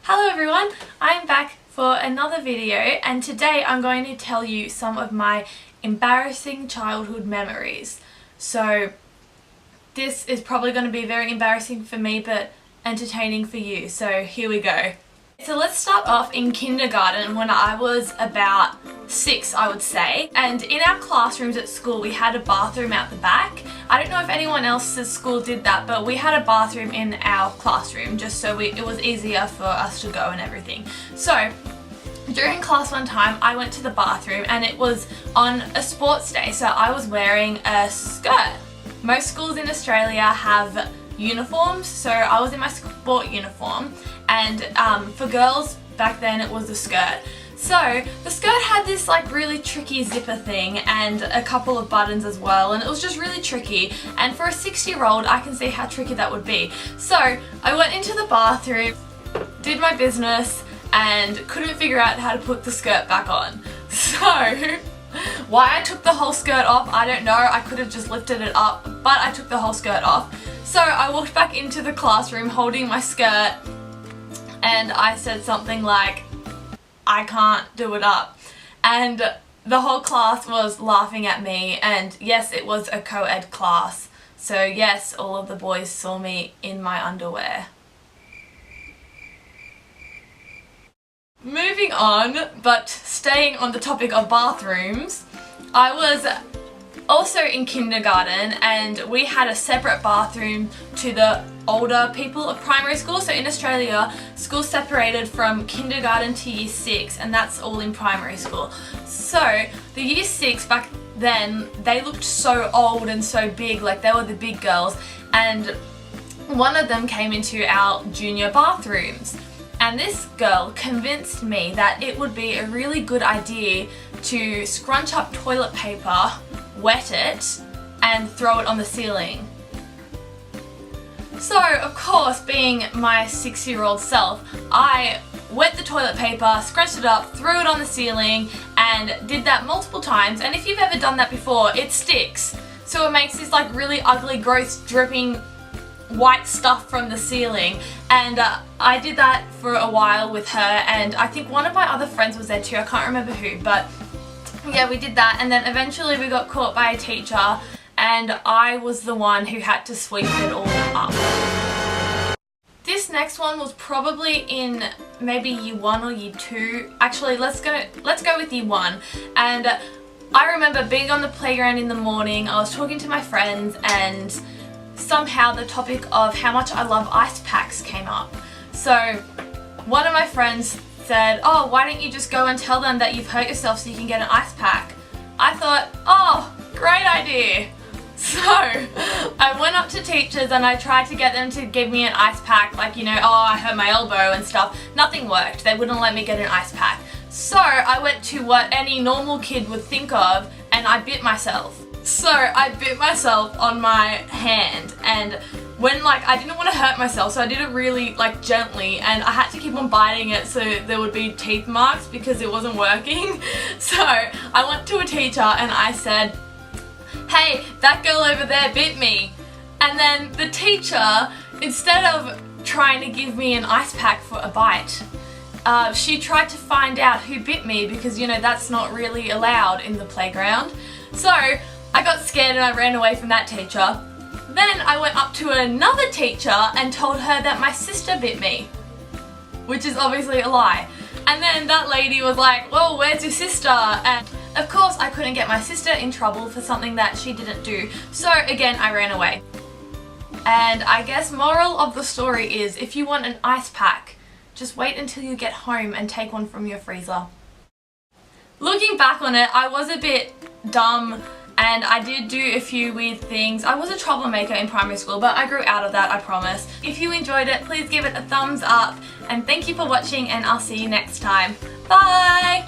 Hello everyone, I'm back for another video and today I'm going to tell you some of my embarrassing childhood memories. So this is probably going to be very embarrassing for me but entertaining for you, so here we go. So let's start off in kindergarten when I was about 6, I would say, and in our classrooms at school we had a bathroom out the back. I don't know if anyone else's school did that, but we had a bathroom in our classroom just so it was easier for us to go and everything. So during class one time I went to the bathroom and it was on a sports day, so I was wearing a skirt. Most schools in Australia have uniforms, so I was in my sport uniform, and for girls back then it was the skirt. So the skirt had this like really tricky zipper thing and a couple of buttons as well, and it was just really tricky, and for a 6-year-old I can see how tricky that would be. So I went into the bathroom, did my business, and couldn't figure out how to put the skirt back on. So why I took the whole skirt off, I don't know. I could have just lifted it up, but I took the whole skirt off. So I walked back into the classroom holding my skirt and I said something like, "I can't do it up." And the whole class was laughing at me, and yes, it was a co-ed class. So yes, all of the boys saw me in my underwear. Moving on, but staying on the topic of bathrooms, I was also in kindergarten and we had a separate bathroom to the older people of primary school. So in Australia, schools separated from kindergarten to year 6, and that's all in primary school. So the year 6 back then, they looked so old and so big, like they were the big girls, and one of them came into our junior bathrooms. And this girl convinced me that it would be a really good idea to scrunch up toilet paper, wet it, and throw it on the ceiling. So, of course, being my 6-year-old self, I wet the toilet paper, scrunched it up, threw it on the ceiling, and did that multiple times. And if you've ever done that before, it sticks. So it makes this like really ugly, gross, dripping white stuff from the ceiling. And I did that for a while with her, and I think one of my other friends was there too. I can't remember who, but yeah, we did that, and then eventually we got caught by a teacher and I was the one who had to sweep it all up. This next one was probably in maybe year 1 or year 2. Actually, let's go with year 1. And I remember being on the playground in the morning, I was talking to my friends, and somehow the topic of how much I love ice packs came up. So one of my friends said, "Oh, why don't you just go and tell them that you've hurt yourself so you can get an ice pack?" I thought, oh, great idea. So I went up to teachers and I tried to get them to give me an ice pack, like, you know, oh, I hurt my elbow and stuff. Nothing worked. They wouldn't let me get an ice pack. So I went to what any normal kid would think of, and I bit myself. So I bit myself on my hand, and when I didn't want to hurt myself, so I did it really gently, and I had to keep on biting it so there would be teeth marks because it wasn't working. So I went to a teacher and I said, "Hey, that girl over there bit me." And then the teacher, instead of trying to give me an ice pack for a bite, she tried to find out who bit me, because, you know, that's not really allowed in the playground. So I got scared and I ran away from that teacher. Then I went up to another teacher and told her that my sister bit me, which is obviously a lie. And then that lady was like, "Well, where's your sister?" And of course I couldn't get my sister in trouble for something that she didn't do. So again, I ran away. And I guess moral of the story is, if you want an ice pack, just wait until you get home and take one from your freezer. Looking back on it, I was a bit dumb and I did do a few weird things. I was a troublemaker in primary school, but I grew out of that, I promise. If you enjoyed it, please give it a thumbs up, and thank you for watching, and I'll see you next time. Bye!